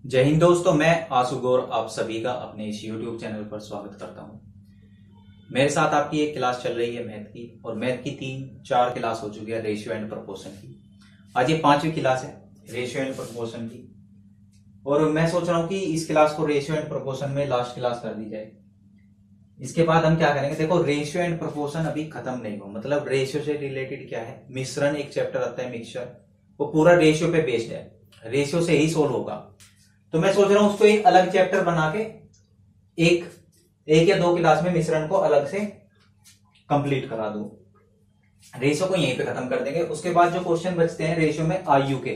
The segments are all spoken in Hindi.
जय हिंद दोस्तों, मैं आशु गौर आप सभी का अपने इस YouTube चैनल पर स्वागत करता हूं। मेरे साथ आपकी एक क्लास चल रही है मैथ की, और मैथ की 3-4 क्लास हो चुकी है रेशियो एंड प्रोपोर्शन की। आज ये 5वीं क्लास है रेशियो एंड प्रोपोर्शन की, और मैं सोच रहा हूं कि इस क्लास को रेशियो एंड प्रोपोर्शन में लास्ट क्लास कर दी जाए। इसके बाद हम क्या करेंगे, देखो रेशियो एंड प्रोपोर्शन अभी खत्म नहीं हुआ, मतलब रेशियो से रिलेटेड क्या है, मिश्रण एक चैप्टर आता है मिक्सचर, वो पूरा रेशियो पे बेस्ड है, रेशियो से ही सोल्व होगा। तो मैं सोच रहा हूं उसको एक अलग चैप्टर बना के एक या 2 क्लास में मिश्रण को अलग से कंप्लीट करा दूं। रेशियो को यहीं पे खत्म कर देंगे। उसके बाद जो क्वेश्चन बचते हैं रेशियो में आयु के,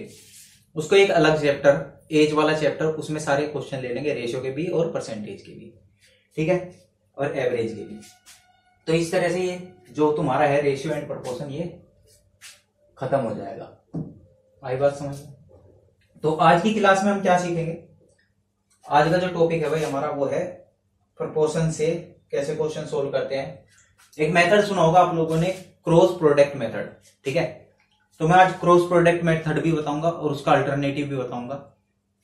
उसको एक अलग चैप्टर, एज वाला चैप्टर, उसमें सारे क्वेश्चन ले लेंगे रेशियो के भी और परसेंटेज के भी, ठीक है, और एवरेज के भी। तो इस तरह से ये जो तुम्हारा है रेशियो एंड प्रोपोर्शन ये खत्म हो जाएगा। आई बात समझ में? तो आज की क्लास में हम क्या सीखेंगे, आज का जो टॉपिक है भाई हमारा वो है प्रोपोर्शन से कैसे क्वेश्चन सोल्व करते हैं। एक मेथड सुना होगा आप लोगों ने, क्रॉस प्रोडक्ट मेथड, ठीक है। तो मैं आज क्रॉस प्रोडक्ट मेथड भी बताऊंगा और उसका अल्टरनेटिव भी बताऊंगा,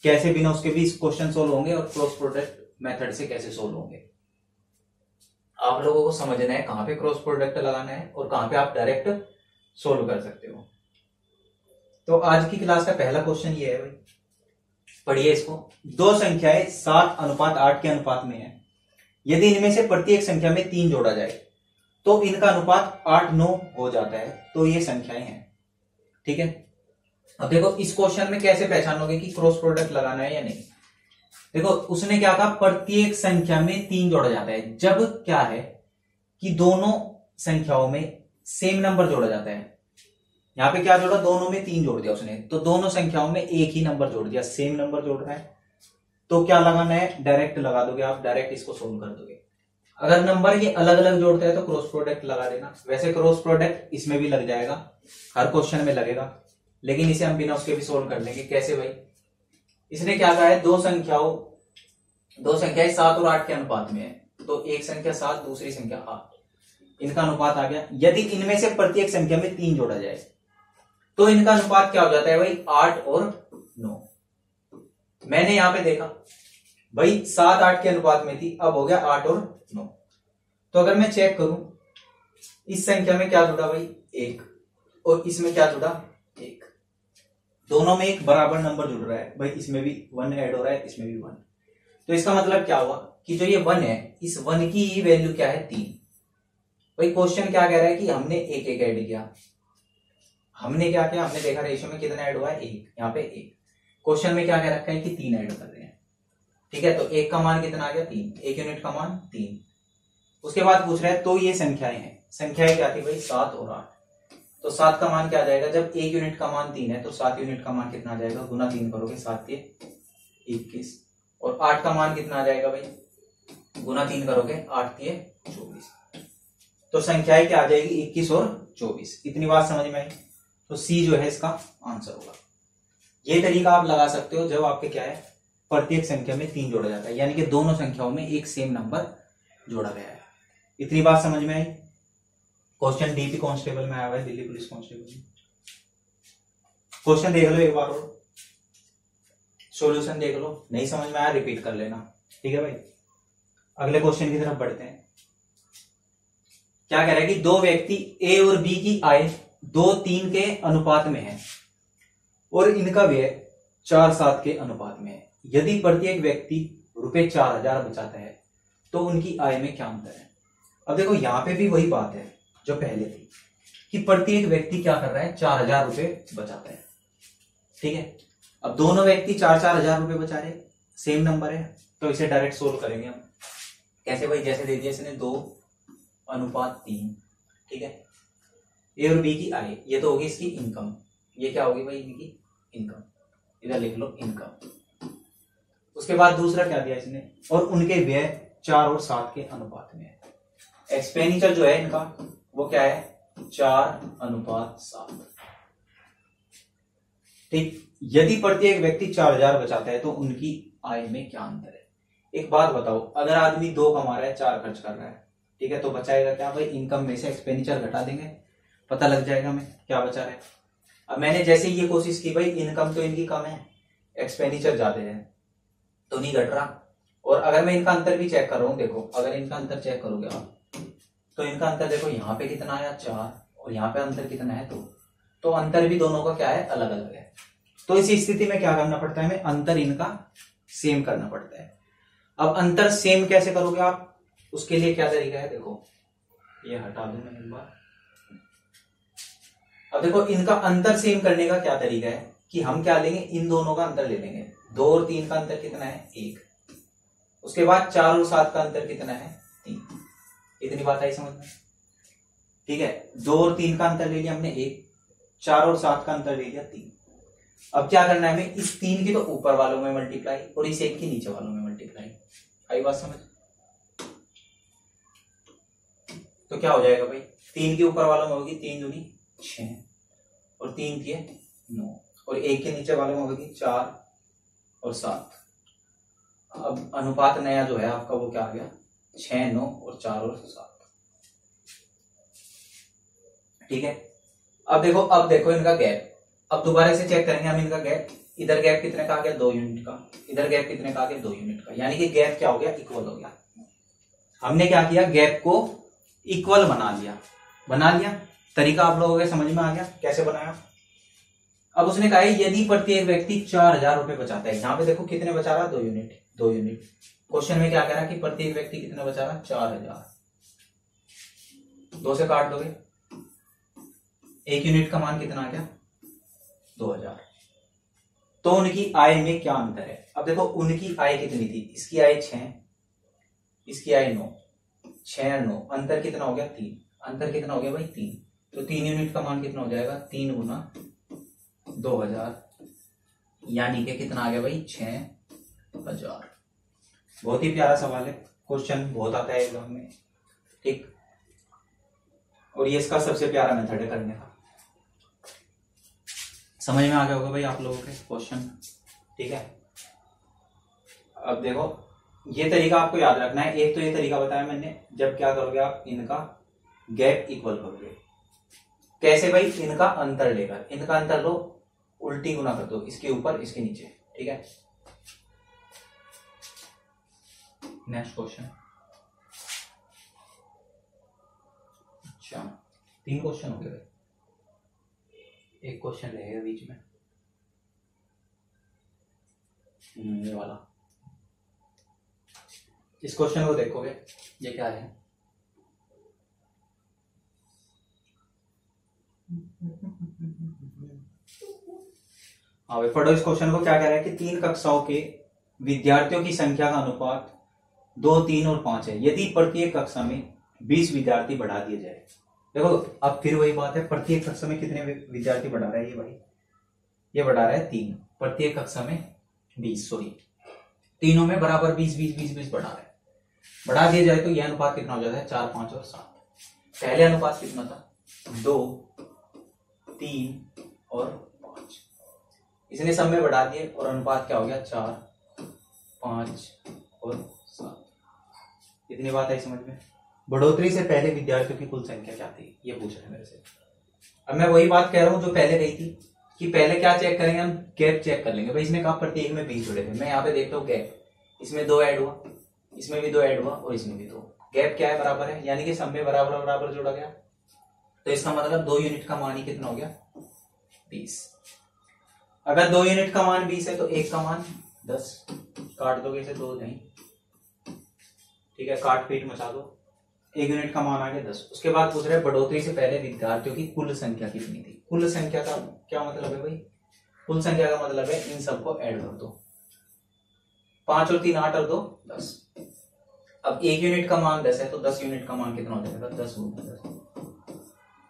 कैसे बिना उसके भी क्वेश्चन सोल्व होंगे और क्रॉस प्रोडक्ट मेथड से कैसे सोल्व होंगे। आप लोगों को समझना है कहां पे क्रॉस प्रोडक्ट लगाना है और कहां पे आप डायरेक्ट सोल्व कर सकते हो। तो आज की क्लास का पहला क्वेश्चन ये है भाई, पढ़िए इसको। दो संख्याएं 7:8 के अनुपात में है। यदि इनमें से प्रत्येक संख्या में 3 जोड़ा जाए तो इनका अनुपात 8-9 हो जाता है। तो ये संख्याएं हैं, ठीक है। अब देखो इस क्वेश्चन में कैसे पहचानोगे कि क्रॉस प्रोडक्ट लगाना है या नहीं। देखो उसने क्या कहा, प्रत्येक संख्या में 3 जोड़ा जाता है। जब क्या है कि दोनों संख्याओं में सेम नंबर जोड़ा जाता है, यहां पे क्या जोड़ा, दोनों में 3 जोड़ दिया उसने, तो दोनों संख्याओं में एक ही नंबर जोड़ दिया, सेम नंबर जोड़ रहा है। तो क्या लगाना है, डायरेक्ट लगा दोगे आप, डायरेक्ट इसको सोल्व कर दोगे। अगर नंबर ये अलग अलग जोड़ता है तो क्रॉस प्रोडक्ट लगा देना। वैसे क्रॉस प्रोडक्ट इसमें भी लग जाएगा, हर क्वेश्चन में लगेगा, लेकिन इसे हम बिना उसके भी सोल्व कर लेंगे। कैसे भाई, इसने क्या कहा है, दो संख्याएं 7 और 8 के अनुपात में है। तो एक संख्या 7, दूसरी संख्या 8, इनका अनुपात आ गया। यदि इनमें से प्रत्येक संख्या में 3 जोड़ा जाए तो इनका अनुपात क्या हो जाता है भाई, 8 और 9। मैंने यहां पे देखा भाई 7-8 के अनुपात में थी, अब हो गया 8 और 9। तो अगर मैं चेक करूं, इस संख्या में क्या जुड़ा भाई, 1, और इसमें क्या जुड़ा, 1। दोनों में एक बराबर नंबर जुड़ रहा है भाई, इसमें भी 1 ऐड हो रहा है, इसमें भी 1। तो इसका मतलब क्या हुआ कि जो ये 1 है, इस 1 की ही वैल्यू क्या है, 3। भाई क्वेश्चन क्या कह रहा है कि हमने एक ऐड किया। हमने क्या किया, हमने देखा रेशियो में कितना ऐड हुआ है, 1, यहाँ पे 1। क्वेश्चन में क्या कह रखा है कि 3 ऐड कर रहे हैं, ठीक है। तो 1 का मान कितना आ गया, 3, 1 यूनिट का मान 3। उसके बाद पूछ रहा है तो ये संख्याएं हैं, संख्याएं क्या थी भाई, 7 और 8। तो 7 का मान क्या आ जाएगा, जब 1 यूनिट का मान 3 है तो 7 यूनिट का मान कितना आ जाएगा, गुना 3 करोगे, 7 के 21। और 8 का मान कितना आ जाएगा भाई, गुना 3 करोगे, 8 के 24। तो संख्याएं क्या आ जाएगी, 21 और 24। इतनी बात समझ में आई। तो सी जो है इसका आंसर होगा। ये तरीका आप लगा सकते हो जब आपके क्या है, प्रत्येक संख्या में 3 जोड़ा जाता है, यानी कि दोनों संख्याओं में एक सेम नंबर जोड़ा गया है। इतनी बात समझ में आई। क्वेश्चन डीपी कांस्टेबल में आया हुआ है, दिल्ली पुलिस कांस्टेबल में। क्वेश्चन देख लो एक बार और, सॉल्यूशन देख लो, नहीं समझ में आया रिपीट कर लेना, ठीक है भाई। अगले क्वेश्चन की तरफ बढ़ते हैं। क्या कह रहा है कि दो व्यक्ति ए और बी की आय 2-3 के अनुपात में है और इनका व्यय 4-7 के अनुपात में है। यदि प्रत्येक व्यक्ति रुपए 4000 बचाता है तो उनकी आय में क्या अंतर है। अब देखो यहां पे भी वही बात है जो पहले थी, कि प्रत्येक व्यक्ति क्या कर रहा है, 4000 रुपए बचाता है, ठीक है। अब दोनों व्यक्ति 4-4 हजार रुपए बचा रहे, सेम नंबर है, तो इसे डायरेक्ट सोल्व करेंगे हम। कैसे भाई, जैसे दे दिया इसने 2:3, ठीक है। ए और बी की आय, ये तो होगी इसकी इनकम, ये क्या होगी भाई, इनकी इनकम, इधर लिख लो इनकम। उसके बाद दूसरा क्या दिया इसने, और उनके व्यय 4 और 7 के अनुपात में है। एक्सपेंडिचर जो है इनका वो क्या है, 4:7, ठीक। यदि प्रत्येक व्यक्ति 4000 बचाता है तो उनकी आय में क्या अंतर है। एक बात बताओ, अगर आदमी 2 कमा रहा है, 4 खर्च कर रहा है, ठीक है, तो बचाएगा क्या भाई, इनकम में से एक्सपेंडिचर घटा देंगे, पता लग जाएगा हमें क्या बचा रहा है। अब मैंने जैसे ये कोशिश की भाई, इनकम तो इनकी कम है, एक्सपेंडिचर ज्यादा है, तो नहीं घट रहा। और अगर मैं इनका अंतर भी चेक कर रहा हूं, देखो अगर इनका अंतर चेक करोगे आप तो इनका अंतर देखो यहाँ पे कितना आया 4 और यहाँ पे अंतर कितना है 2। तो अंतर भी दोनों का क्या है, अलग अलग है। तो इस स्थिति में क्या करना पड़ता है हमें, अंतर इनका सेम करना पड़ता है। अब अंतर सेम कैसे करोगे आप, उसके लिए क्या तरीका है, देखो ये हटा दूं मैं एक बार। अब देखो इनका अंतर सेम करने का क्या तरीका है कि हम क्या लेंगे, इन दोनों का अंतर ले लेंगे। 2 और 3 का अंतर कितना है 1। उसके बाद 4 और 7 का अंतर कितना है 3। इतनी बात आई समझ में, ठीक है। 2 और 3 का अंतर ले लिया हमने 1, 4 और 7 का अंतर ले लिया 3। अब क्या करना है हमें, इस 3 की तो ऊपर वालों में मल्टीप्लाई और इस 1 की नीचे वालों में मल्टीप्लाई। आई बात समझ। तो क्या हो जाएगा भाई, 3 के ऊपर वालों में होगी 3 दूनी 6 और 3 के 9 और 1 के नीचे वालों में होगी 4 और 7। अब अनुपात नया जो है आपका वो क्या आ गया 6, 9 और 4 और 7। ठीक है। अब देखो इनका गैप। अब दोबारा से चेक करेंगे हम इनका गैप। इधर गैप कितने का आ गया 2 यूनिट का, इधर गैप कितने का आ गया 2 यूनिट का, यानी कि गैप क्या हो गया, इक्वल हो गया। हमने क्या किया, गैप को इक्वल बना लिया। तरीका आप लोगों के समझ में आ गया कैसे बनाया। अब उसने कहा है यदि प्रत्येक व्यक्ति 4000 रुपए बचाता है, यहां पे देखो कितने बचा रहा 2 यूनिट। क्वेश्चन में क्या कह रहा है कि प्रत्येक व्यक्ति कितना बचा रहा 4000। 2 से काट दोगे, 1 यूनिट का मान कितना आ गया 2000। तो उनकी आय में क्या अंतर है। अब देखो उनकी आय कितनी थी, इसकी आय 6, इसकी आय 9, 6 और 9, अंतर कितना हो गया 3। अंतर कितना हो गया भाई 3। तो 3 यूनिट का मान कितना हो जाएगा 3 गुना 2000, यानी कि कितना आ गया भाई 6000। बहुत ही प्यारा सवाल है, क्वेश्चन बहुत आता है एग्जाम में, ठीक। और ये इसका सबसे प्यारा मेथड है करने का। समझ में आ गया होगा भाई आप लोगों के क्वेश्चन, ठीक है। अब देखो ये तरीका आपको याद रखना है। एक तो ये तरीका बताया मैंने, जब क्या करोगे आप इनका गैप इक्वल करोगे। कैसे भाई, इनका अंतर लेकर, इनका अंतर लो उल्टी गुना कर दो, इसके ऊपर इसके नीचे, ठीक है। Next question. अच्छा 3 क्वेश्चन हो गए, एक क्वेश्चन रहेगा बीच में, ये वाला। इस क्वेश्चन को देखोगे, ये क्या है, हाँ भाई पढ़ो इस क्वेश्चन को। क्या कह रहा है कि 3 कक्षाओं के विद्यार्थियों की संख्या का अनुपात 2, 3 और 5 है। यदि प्रत्येक कक्षा में 20 विद्यार्थी बढ़ा दिए जाए। देखो अब फिर वही बात है, प्रत्येक कक्षा में कितने विद्यार्थी बढ़ा रहा है ये भाई, ये बढ़ा रहा है 3। प्रत्येक कक्षा में 20, सॉरी तीनों में बराबर 20 20 20 20 बढ़ा रहा है। बढ़ा दिया जाए तो यह अनुपात कितना हो जाता है 4, 5 और 7। पहले अनुपात कितना था 2, 3 और 5। इसने सब में बढ़ा दिए और अनुपात क्या हो गया 4, 5 और 7। इतनी बात आई समझ में। बढ़ोतरी से पहले विद्यार्थियों की कुल संख्या क्या थी, ये पूछ रहे हैं मेरे से। अब मैं वही बात कह रहा हूं जो पहले कही थी कि पहले क्या चेक करेंगे हम, गैप चेक कर लेंगे। भाई इसने कहा प्रत्येक में 20 जुड़े थे, मैं यहाँ पे देखता हूँ गैप, इसमें 2 ऐड हुआ, इसमें भी 2 ऐड हुआ और इसमें भी 2। गैप क्या है बराबर है, यानी कि सब में बराबर बराबर जोड़ा गया। तो इसका मतलब 2 यूनिट का मान ही कितना हो गया 20। अगर 2 यूनिट का मान 20 है तो 1 का मान 10। काट दोगे इसे 2 नहीं, ठीक है, काट पीट मचा दो। 1 यूनिट का मान आ गया 10। उसके बाद पूछ रहे बढ़ोतरी से पहले विद्यार्थियों की कुल संख्या कितनी थी। कुल संख्या का क्या मतलब है भाई, कुल संख्या का मतलब है इन सबको ऐड कर दो। 5 और 3 8 और 2 10। अब 1 यूनिट का मान 10 है तो 10 यूनिट का मान कितना हो जाएगा 10 गुना 10,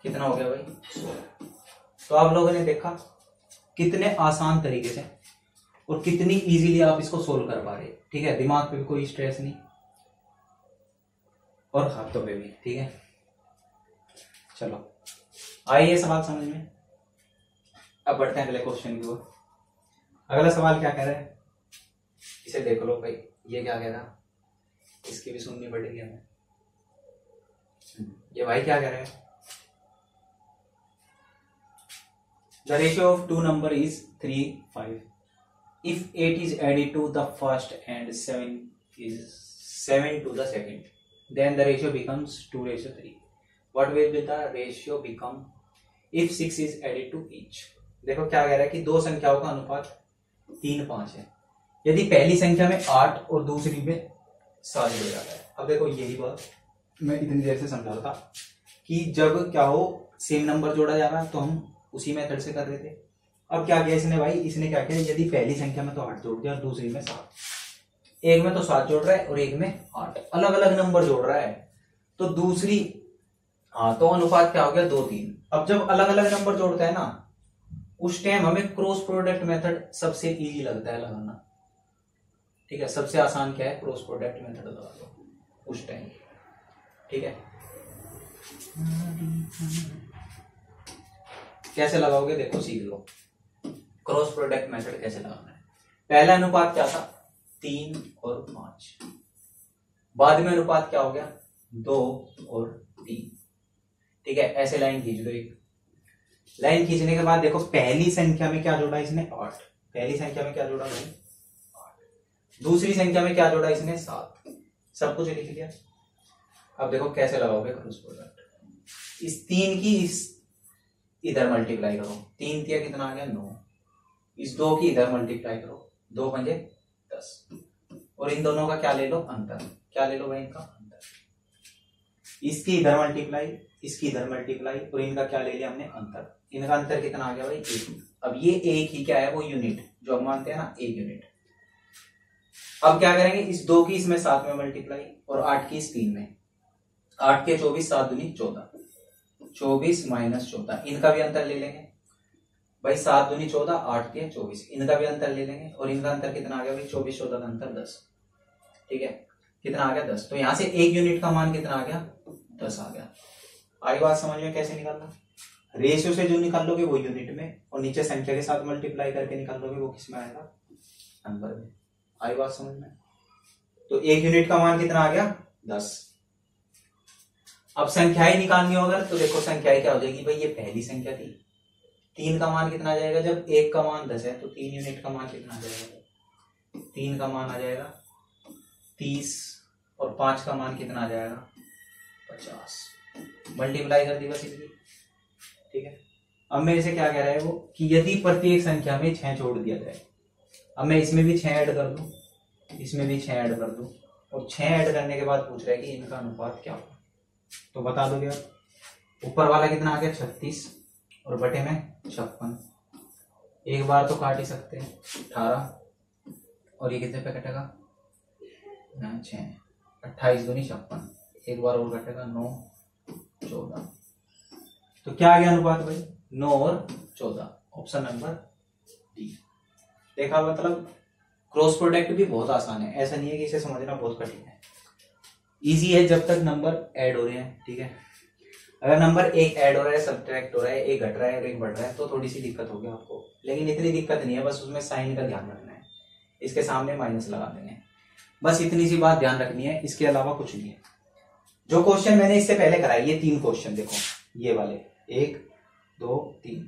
कितना हो गया भाई। तो आप लोगों ने देखा कितने आसान तरीके से और कितनी इजीली आप इसको सोल्व कर पा रहे, ठीक है। दिमाग पे भी कोई स्ट्रेस नहीं और हाथों पे भी, ठीक है। चलो आइए सवाल समझ में। अब बढ़ते हैं अगले क्वेश्चन की ओर। अगला सवाल क्या कह रहा है, इसे देख लो भाई। ये क्या कह रहा, इसकी भी सुननी पड़ेगी हमें। ये भाई क्या कह रहा है, the ratio of 2 number is 3, 5। if 8 is added to the first and 7 to the second, then the ratio becomes 2:3. What will be the ratio become if 6 is added to each? देखो क्या कह रहा है कि दो संख्याओं का अनुपात 3:5 है। यदि पहली संख्या में 8 और दूसरी में 7 जुड़ जाता है। अब देखो यही बात मैं इतनी देर से समझा रहा था कि जब क्या हो सेम नंबर जोड़ा जा रहा है तो हम उसी मेथड से कर रहे थे। अब क्या किया इसने भाई, इसने क्या किया, यदि पहली संख्या में तो 8 जोड़ दिया और दूसरी में 7, एक में तो 7 जोड़ रहा है और एक में 8, अलग अलग नंबर जोड़ रहा है तो दूसरी तो अनुपात क्या हो गया 2:3। अब जब अलग अलग नंबर जोड़ता है ना उस टाइम हमें क्रॉस प्रोडक्ट मेथड सबसे इजी लगता है लगाना। ठीक है, सबसे आसान क्या है, क्रॉस प्रोडक्ट मेथड लगा दो उस टाइम। ठीक है, कैसे लगाओगे देखो सीख लो, क्रॉस प्रोडक्ट मेथड कैसे लगाना है। पहला अनुपात क्या था 3 और 5, बाद में अनुपात क्या हो गया 2 और 3। ठीक है, ऐसे लाइन खींच दो। एक लाइन खींचने के बाद देखो पहली संख्या में क्या जोड़ा इसने 8, पहली संख्या में क्या जोड़ा भाई 8, दूसरी संख्या में क्या जोड़ा इसने 7, सब कुछ लिख लिया। अब देखो कैसे लगाओगे क्रॉस प्रोडक्ट, इस 3 की इस इधर मल्टीप्लाई करो, 3 तिया कितना आ गया 9, इस 2 की इधर मल्टीप्लाई करो, 2 पंजे 10, और इन दोनों का क्या ले लो अंतर, क्या ले लो भाई इनका अंतर, इसकी इधर मल्टीप्लाई इसकी इधर मल्टीप्लाई और इनका क्या ले लिया हमने अंतर, इनका अंतर कितना आ गया भाई 1। अब ये एक ही क्या है वो यूनिट जो हम मानते हैं ना 1 यूनिट। अब क्या करेंगे, इस 2 की इसमें 7 में मल्टीप्लाई और 8 की इस 3 में, 8 के 24, 7 दूनी 14, 24 माइनस 14, इनका भी अंतर ले लेंगे भाई, 7 दूनी 14, 8 के 24, इनका भी अंतर ले लेंगे और इनका अंतर कितना आ गया भाई 24 14 का अंतर 10। ठीक है, कितना आ गया 10, तो यहां से 1 यूनिट का मान कितना आ गया 10 आ गया। आई बात समझ में कैसे निकालना, रेशियो से जो निकालोगे वो यूनिट में और नीचे संख्या के साथ मल्टीप्लाई करके निकालोगे वो किस में आएगा नंबर में। आई बात समझ में, तो 1 यूनिट का मान कितना आ गया 10। अब संख्याएं निकालनी हो अगर तो देखो संख्याएं क्या हो जाएगी भाई, ये पहली संख्या थी, 3 का मान कितना आ जाएगा, जब 1 का मान 10 है तो 3 यूनिट का मान कितना आ जाएगा, 3 का मान आ जाएगा 30 और 5 का मान कितना आ जाएगा 50, मल्टीप्लाई कर दी बस इनकी। ठीक है, अब मेरे से क्या कह रहा है वो कि यदि प्रत्येक संख्या में 6 जोड़ दिया जाए, अब मैं इसमें भी 6 ऐड कर दूं, इसमें भी 6 ऐड कर दूं और 6 ऐड करने के बाद पूछ रहा है कि इनका अनुपात क्या होगा, तो बता दोगे आप। ऊपर वाला कितना आ गया 36 और बटे में 56, एक बार तो काट ही सकते हैं 18 और ये कितने पे कटेगा 6, 28 दूनी 56, एक बार और कटेगा 9 14, तो क्या आ गया अनुपात भाई 9 और 14, ऑप्शन नंबर डी। देखा, मतलब क्रॉस प्रोडक्ट भी बहुत आसान है, ऐसा नहीं है कि इसे समझना बहुत कठिन है, इजी है जब तक नंबर ऐड हो रहे हैं। ठीक है, अगर नंबर एक ऐड हो रहा है सब्ट्रैक्ट हो रहा है, एक घट रहा है और एक बढ़ रहा है तो थोड़ी सी दिक्कत होगी आपको, लेकिन इतनी दिक्कत नहीं है, बस उसमें साइन का ध्यान रखना है, इसके सामने माइनस लगा देंगे, बस इतनी सी बात ध्यान रखनी है, इसके अलावा कुछ नहीं है। जो क्वेश्चन मैंने इससे पहले कराए ये 3 क्वेश्चन देखो, ये वाले 1 2 3,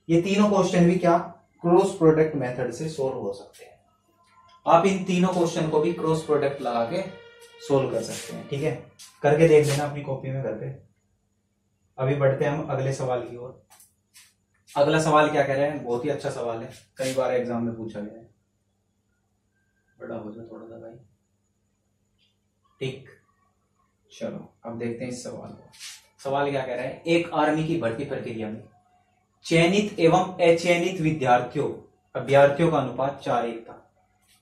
ये तीनों क्वेश्चन भी क्या क्रॉस प्रोडक्ट मेथड से सोल्व हो सकते हैं। आप इन तीनों क्वेश्चन को भी क्रॉस प्रोडक्ट लगा के सोल्व कर सकते हैं। ठीक है, करके देख लेना अपनी कॉपी में घर पे। अभी बढ़ते हैं हम अगले सवाल की ओर। अगला सवाल क्या कह रहे हैं, बहुत ही अच्छा सवाल है, कई बार एग्जाम में पूछा गया है। बड़ा हो जाए थोड़ा सा भाई, ठीक। चलो अब देखते हैं इस सवाल को। सवाल क्या कह रहा है, एक आर्मी की भर्ती प्रक्रिया में चयनित एवं अचयनित अभ्यर्थियों का अनुपात 4:1 था।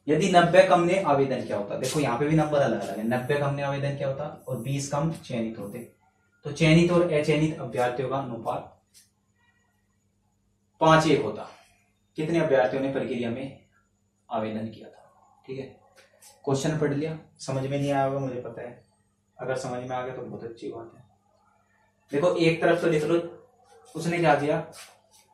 यदि 90 कम ने आवेदन किया होता, देखो यहाँ पे भी नंबर अलग अलग है, 90 कम ने आवेदन किया होता और 20 कम चयनित होते, तो चयनित और अचयनित अभ्यर्थियों का अनुपात 5:1 होता। कितने अभ्यर्थियों ने प्रक्रिया में आवेदन किया था। ठीक है, क्वेश्चन पढ़ लिया, समझ में नहीं आया होगा मुझे पता है, अगर समझ में आ गया तो बहुत अच्छी बात है। देखो एक तरफ तो लिख लो, उसने क्या किया,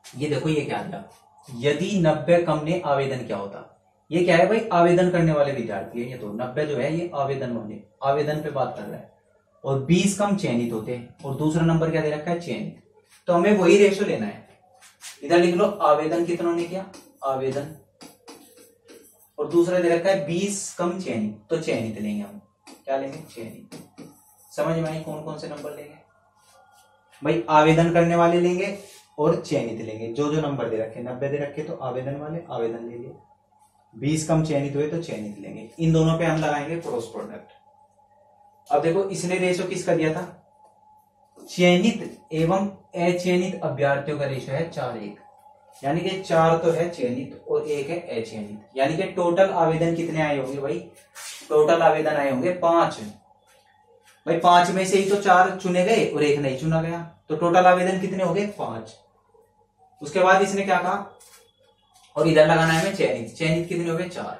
ये देखो ये क्या किया, यदि 90 कम ने आवेदन किया होता, ये क्या है भाई आवेदन करने वाले विद्यार्थी है, ये तो 90 जो है ये आवेदन वाले, आवेदन पे बात कर रहा है, और 20 कम चयनित होते हैं, और दूसरा नंबर क्या दे रखा है चयनित, तो हमें वही रेशियो लेना है। इधर लिख लो आवेदन कितनों ने किया, आवेदन और दूसरा दे रखा है 20 कम चयनित, तो चयनित लेंगे हम। क्या लेंगे? चयनित। समझ में आई कौन कौन से नंबर लेंगे भाई? आवेदन करने वाले लेंगे और चयनित लेंगे। जो जो नंबर दे रखे, 90 दे रखे तो आवेदन वाले आवेदन ले लिए, 20 कम चयनित हुए तो चयनित लेंगे। इन दोनों पे हम लगाएंगे क्रॉस प्रोडक्ट। अब देखो इसने रेशो किसका दिया था? चयनित एवं अचयनित अभ्यर्थियों का रेशो है 4:1, यानी कि 4 तो है चयनित और 1 है अचयनित, यानी कि टोटल आवेदन कितने आए होंगे भाई? टोटल आवेदन आए होंगे 5 भाई। 5 में से ही तो 4 चुने गए और 1 नहीं चुना गया, तो टोटल आवेदन कितने हो गए? 5। उसके बाद इसने क्या कहा? और इधर लगाना है हमें चयनित। चयनित कितने हो गए? 4।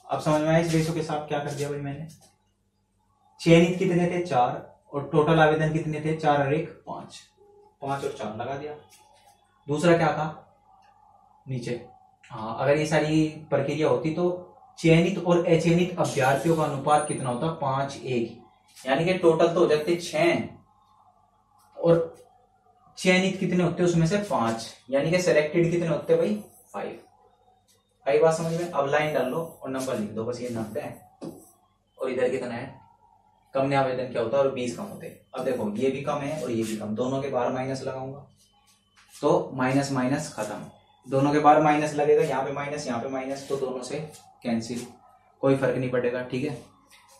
अब समझ में आया इस रेशो के साथ क्या कर दिया भाई मैंने? चयनित कितने थे? 4, और टोटल आवेदन कितने थे? 4 और 1 5, 5 और 4 लगा दिया। दूसरा क्या था नीचे? हाँ, अगर ये सारी प्रक्रिया होती तो चयनित और अचयनित अभ्यर्थियों का अनुपात कितना होता? 5:1, यानी कि टोटल तो हो जाते 6 और चयनित कितने होते उसमें से 5, यानी कि सिलेक्टेड कितने होते भाई? 5। कई बात समझ में? अब लाइन डाल लो और नंबर लिख दो बस। ये 90 है और इधर कितना है? कम ने आवेदन क्या होता है और 20 कम होते हैं। अब देखो ये भी कम है और ये भी कम, दोनों के बाहर माइनस लगाऊंगा तो माइनस माइनस खत्म। दोनों के बाहर माइनस लगेगा, यहाँ पे माइनस यहाँ पे माइनस, तो दोनों से कैंसिल, कोई फर्क नहीं पड़ेगा। ठीक है,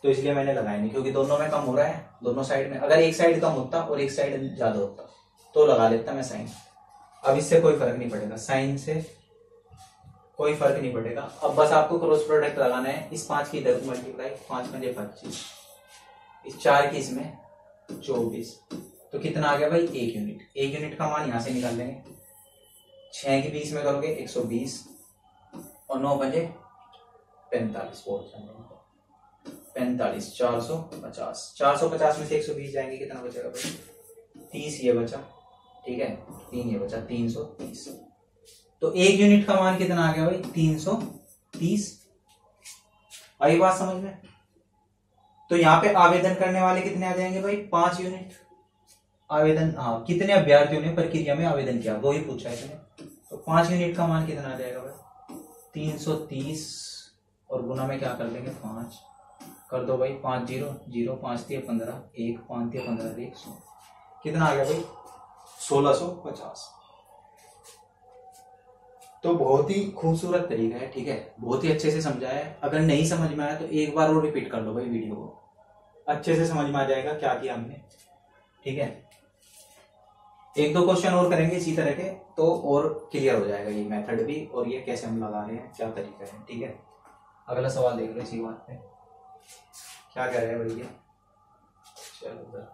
तो इसलिए मैंने लगाया नहीं, क्योंकि दोनों में कम हो रहा है दोनों साइड में। अगर एक साइड कम होता और एक साइड ज्यादा होता तो लगा लेता मैं साइन। अब इससे कोई फर्क नहीं पड़ेगा, साइन से कोई फर्क नहीं पड़ेगा। अब बस आपको क्रॉस प्रोडक्ट लगाना है। इस 5 की इधर मल्टीप्लाई, 5 पंजे 25, इस 4 की इसमें 24, तो कितना आ गया भाई? 1 यूनिट। 1 यूनिट का मान यहां से निकाल लेंगे। 6 की 20 में करोगे 120 और 9 पंजे 45, 45, 450। 450 में से 120 जाएंगे, कितना बचेगा भाई? 30 ये बचा। ठीक है, 3 ये बचा, 330। तो 1 यूनिट का मान कितना आ गया भाई? 330। आई बात समझ में? तो यहाँ पे आवेदन करने वाले कितने आ जाएंगे भाई? 5 यूनिट आवेदन। हाँ, कितने अभ्यर्थियों ने प्रक्रिया में आवेदन किया वो ही पूछा है इसने। तो 5 यूनिट का मान कितना आ जाएगा भाई? 330 और गुना में क्या कर देंगे? 5 कर दो भाई। 5 0 0, 5 3 15, 1 5 3 15, 100, कितना आ गया भाई? 1650। तो बहुत ही खूबसूरत तरीका है। ठीक है, बहुत ही अच्छे से समझाया है। अगर नहीं समझ में आया तो एक बार और रिपीट कर लो भाई वीडियो को, अच्छे से समझ में आ जाएगा क्या किया हमने। ठीक है, 1-2 क्वेश्चन और करेंगे इसी तरह के, तो और क्लियर हो जाएगा ये मेथड भी और ये कैसे हम लगा रहे हैं, क्या तरीका है। ठीक है, अगला सवाल देख लो इसी बात पे क्या कह रहे हैं भैया। चलो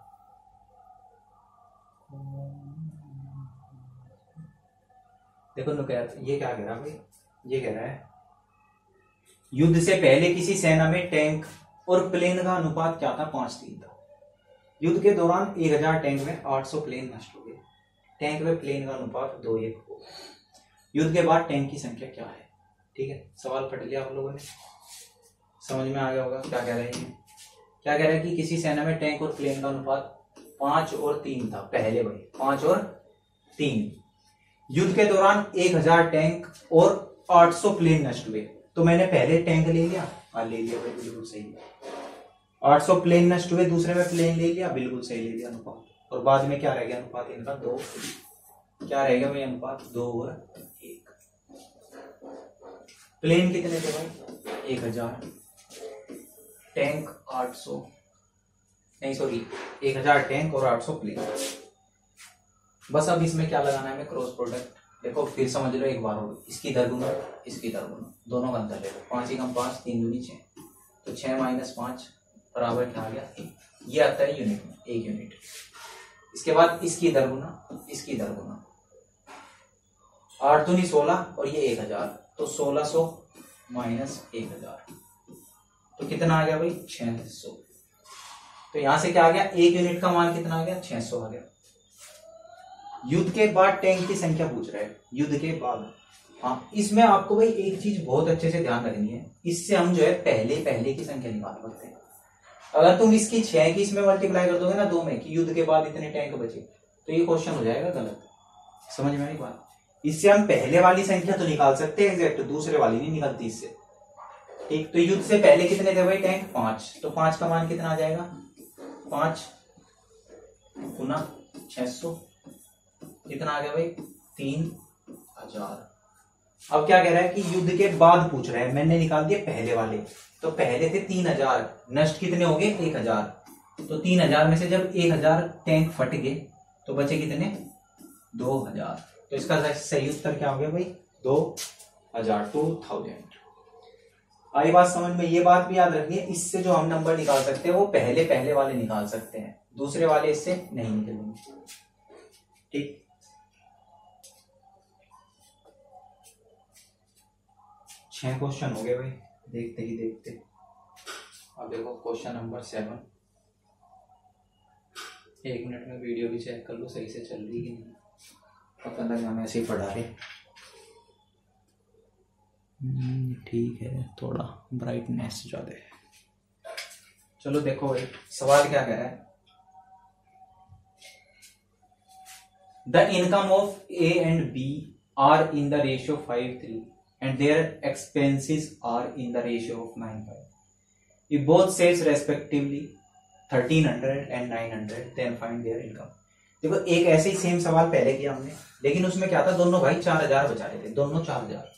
देखो ये क्या कह रहा है भाई? ये कह रहा है युद्ध से पहले किसी सेना में टैंक और प्लेन का अनुपात क्या था? 5:3 था। युद्ध के दौरान 1000 टैंक में 800 प्लेन नष्ट हो गए। टैंक में प्लेन का अनुपात 2:1 हो गया। युद्ध के बाद टैंक की संख्या क्या है? ठीक है, सवाल पढ़ लिया आप लोगों ने, समझ में आ गया होगा क्या कह रहे हैं। क्या कह रहे हैं कि किसी सेना में टैंक और प्लेन का अनुपात 5 और 3 था पहले भाई, 5 और 3। युद्ध के दौरान 1000 टैंक और 800 प्लेन नष्ट हुए। तो मैंने पहले टैंक ले लिया, हाँ ले लिया भाई, बिल्कुल सही। 800 प्लेन नष्ट हुए, दूसरे में प्लेन ले लिया, बिल्कुल सही ले लिया अनुपात। और बाद में क्या रह गया अनुपात इनका? 2। क्या रहेगा भाई अनुपात? 2 और 1। प्लेन कितने थे भाई? 1000, टैंक 800, नहीं सॉरी 1000 टैंक और 800 प्लेन। बस अब इसमें क्या लगाना है हमें? Cross product. देखो फिर समझ लो एक बार और, इसकी दर गुना इसकी दर गुना, दोनों का अंतर ले लो। 5 ही कम 5, 3 दूनी 6, तो 6 - 5 बराबर क्या आ गया? 1। ये आता है यूनिट में, 1 यूनिट। इसके बाद इसकी दर गुना इसकी दर गुना, 8 दूनी 16 और ये 1000, तो 1600 माइनस 1000, तो कितना आ गया भाई? 600। तो यहां से क्या आ गया? 1 यूनिट का मान कितना आ गया? 600 आ गया। युद्ध के बाद टैंक की संख्या पूछ रहा है, युद्ध के बाद। हाँ, इसमें आपको भाई एक चीज बहुत अच्छे से ध्यान रखनी है, इससे हम जो है पहले की संख्या निकाल सकते हैं। अगर तुम इसकी 6 की इसमें मल्टीप्लाई कर दोगे ना 2 में कि युद्ध के बाद इतने टैंक बचे, तो ये क्वेश्चन हो जाएगा गलत। समझ में आई बात? इससे हम पहले वाली संख्या तो निकाल सकते हैं एग्जैक्ट, दूसरे वाली नहीं निकलती इससे। ठीक, तो युद्ध से पहले कितने थे भाई टैंक? 5। तो 5 का मान कितना आ जाएगा? 5 गुना 600 कितना आ गया भाई? 3000। अब क्या कह रहा है कि युद्ध के बाद पूछ रहा है, मैंने निकाल दिए पहले वाले, तो पहले थे 3000, नष्ट कितने हो गए? 1000। तो 3000 में से जब 1000 टैंक फट गए तो बचे कितने? 2000। तो इसका सही उत्तर क्या हो गया भाई? 2000, 2000। आई बात समझ में? ये बात भी याद रखिए, इससे जो हम नंबर निकाल सकते हैं वो पहले वाले निकाल सकते हैं, दूसरे वाले इससे नहीं निकलेंगे। ठीक, छह क्वेश्चन हो गए भाई, देखते ही देखते। अब देखो क्वेश्चन नंबर 7। 1 मिनट में वीडियो भी चेक कर लो सही से चल रही है कि नहीं, पता लगा हम ऐसे ही पढ़ा रहे। ठीक है, थोड़ा ब्राइटनेस ज्यादा है। चलो देखो भाई, सवाल क्या कह रहा है? The income of A and B are in the ratio 5:3 and their expenses are in the ratio of 9:5. If both sales respectively 1300 and 900, then find their income. देखो एक ऐसे ही सेम सवाल पहले किया हमने, लेकिन उसमें क्या था, दोनों भाई 4000 बचा रहे थे, दोनों 4000।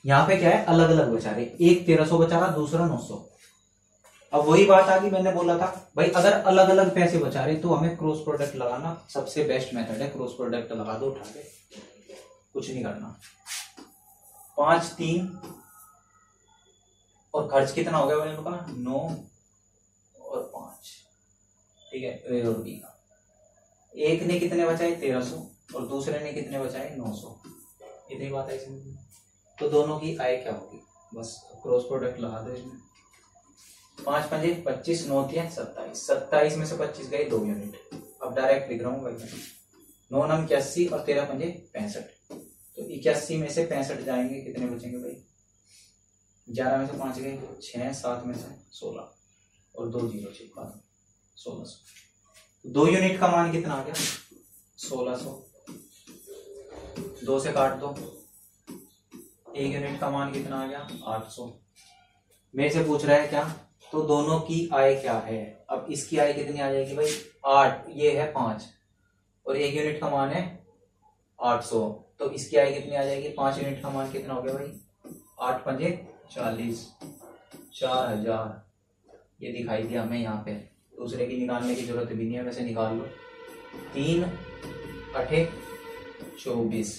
यहाँ पे क्या है, अलग अलग बचा रहे, एक 1300 बचा रहा, दूसरा 900। अब वही बात आ गई, मैंने बोला था भाई अगर अलग अलग पैसे बचा रहे तो हमें क्रॉस प्रोडक्ट लगाना सबसे बेस्ट मेथड है। क्रॉस प्रोडक्ट लगा दो उठा के, कुछ नहीं करना। 5 3 और खर्च कितना हो गया भाई उनका? 9 और 5। ठीक है, ए और बी का। एक ने कितने बचाए? 1300 और दूसरे ने कितने बचाए? 900। इतनी बात है इसमें। तो दोनों की आय क्या होगी? बस क्रॉस प्रोडक्ट लगा दो इसमें। 5 पंजे 25, 9 3 27। 27 में से 25 गए 2 यूनिट। अब डायरेक्ट लिख रहा हूँ भाई, 9 9 81 और 13 पंजे 65। तो 81 में से 65 जाएंगे, कितने बचेंगे भाई? 11 में से 5 गए 6, 7 में से 16 और 2 जीरो चिपका 1600। 2 यूनिट का मान कितना आ गया? 1600। 2 से काट दो, 1 यूनिट का मान कितना आ गया? 800। मेरे से पूछ रहा है क्या? तो दोनों की आय क्या है? अब इसकी आय कितनी आ जाएगी भाई? 8, ये है 5 और 1 यूनिट का मान है 800। तो इसकी आय कितनी आ जाएगी? 5 यूनिट का मान कितना हो गया भाई? 8 पंजे 40, 4000। ये दिखाई दिया हमें यहाँ पे, दूसरे की निकालने की जरूरत भी नहीं है, वैसे निकाल लो। 3 8 24।